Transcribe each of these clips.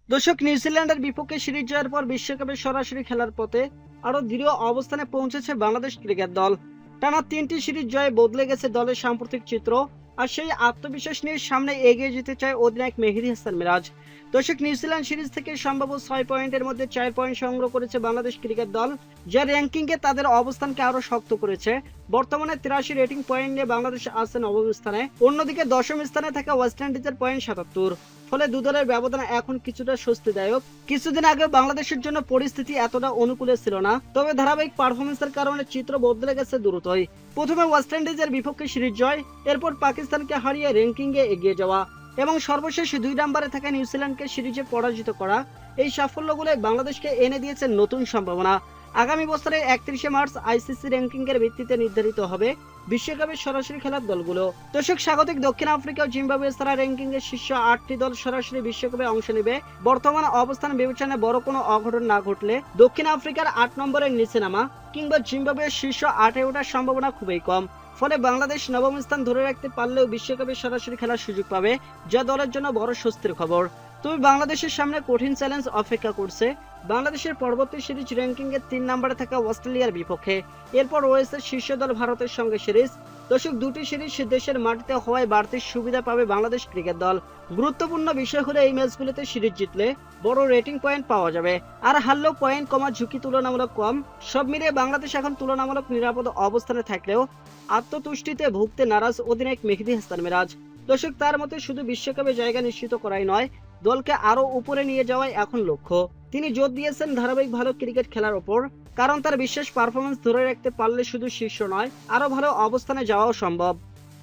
দর্শক, নিউজিল্যান্ডের বিপক্ষে সিরিজ জয়ের পর বিশ্বকাপে সরাসরি খেলার পথে আরো দৃঢ় অবস্থানে পৌঁছেছে বাংলাদেশ ক্রিকেট দল। টানা 3টি সিরিজ জয়ে বদলে গেছে দলের সাম্প্রতিক চিত্র। আর সেই আত্মবিশ্বাস নিয়ে সামনে এগিয়ে যেতে চায় অধিনায়ক মেহেদী হাসান মিরাজ। দর্শক, নিউজিল্যান্ড সিরিজ থেকে সম্ভাব্য 6 পয়েন্টের মধ্যে 4 পয়েন্ট সংগ্রহ করেছে বাংলাদেশ ক্রিকেট দল, যা র্যাঙ্কিংয়ে তাদের অবস্থানকে আরো শক্ত করেছে। বর্তমানে 83 রেটিং পয়েন্ট নিয়ে বাংলাদেশ আছে নবম স্থানে। অন্যদিকে দশম স্থানে থাকা ওয়েস্ট ইন্ডিজের পয়েন্ট 77। ফলে দু দলের ব্যবধান এখন কিছুটা স্বস্তিদায়ক। কিছুদিন আগে বাংলাদেশের জন্য পরিস্থিতি এতটা অনুকূলে ছিল না, তবে ধারাবাহিক পারফরমেন্সের কারণে চিত্র বদলে গেছে দ্রুতই। প্রথমে ওয়েস্ট ইন্ডিজের বিপক্ষে সিরিজ জয়, এরপর পাকিস্তানকে হারিয়ে র্যাঙ্কিংয়ে এগিয়ে যাওয়া এবং সর্বশেষ 2 নম্বরে থাকা নিউজিল্যান্ডকে সিরিজে পরাজিত করা, এই সাফল্যগুলো বাংলাদেশকে এনে দিয়েছে নতুন সম্ভাবনা। আগামী বছরের 31 মার্চ আইসিসি র্যাঙ্কিং এর ভিত্তিতে নির্ধারিত হবে বিশ্বকাপের সরাসরি খেলার দলগুলো। দর্শক, স্বাগতিক দক্ষিণ আফ্রিকা ও জিম্বাবুয়ে ছাড়া র্যাঙ্কিং এর শীর্ষ 8টি দল সরাসরি বিশ্বকাপে অংশ নেবে। বর্তমান অবস্থান বিবেচনায় বড় কোনো অঘটন না ঘটলে দক্ষিণ আফ্রিকার 8 নম্বরের নিচে নামা কিংবা জিম্বাবুয়ের শীর্ষ 8-এ ওঠার সম্ভাবনা খুবই কম। ফলে বাংলাদেশ নবম স্থান ধরে রাখতে পারলেও বিশ্বকাপে সরাসরি খেলার সুযোগ পাবে, যা দলের জন্য বড় স্বস্তির খবর। তবে বাংলাদেশের সামনে কঠিন চ্যালেঞ্জ অপেক্ষা করছে। বাংলাদেশের পরবর্তী সিরিজ র্যাঙ্কিং এর 3 নম্বরে থাকা অস্ট্রেলিয়ার বিপক্ষে, এরপর রয়েছে শীর্ষ দল ভারতের সঙ্গে সিরিজ। দর্শক, দুটি সিরিজ দেশের মাটিতে হওয়ায় বাড়তি সুবিধা পাবে বাংলাদেশ ক্রিকেট দল। গুরুত্বপূর্ণ বিষয় হলো এই ম্যাচগুলোতে সিরিজ জিতলে বড় রেটিং পয়েন্ট পাওয়া যাবে, আর হারলেও পয়েন্ট কমার ঝুঁকি তুলনামূলক কম। সব মিলিয়ে বাংলাদেশ এখন তুলনামূলক নিরাপদ অবস্থানে থাকলেও আত্মতুষ্টিতে ভুগতে নারাজ অধিনায়ক মেহেদী হাসান মিরাজ। দর্শক, তার মতে শুধু বিশ্বকাপে জায়গা নিশ্চিত করাই নয়, দলকে আরো উপরে নিয়ে যাওয়াই এখন লক্ষ্য। তিনি জোর দিয়েছেন ধারাবাহিক ভালো ক্রিকেট খেলার ওপর, কারণ তার বিশেষ পারফরমেন্স ধরে রাখতে পারলে শুধু শীর্ষ নয়, আরো ভালো অবস্থানে যাওয়াও সম্ভব।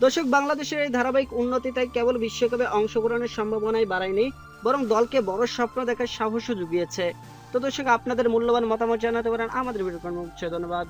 দর্শক, বাংলাদেশের এই ধারাবাহিক উন্নতি তাই কেবল বিশ্বকাপে অংশগ্রহণের সম্ভাবনাই বাড়ায়নি, বরং দলকে বড় স্বপ্ন দেখার সাহসও জুগিয়েছে। তো দর্শক, আপনাদের মূল্যবান মতামত জানাতে পারেন আমাদের ভিডিও কর্মসূচি। ধন্যবাদ।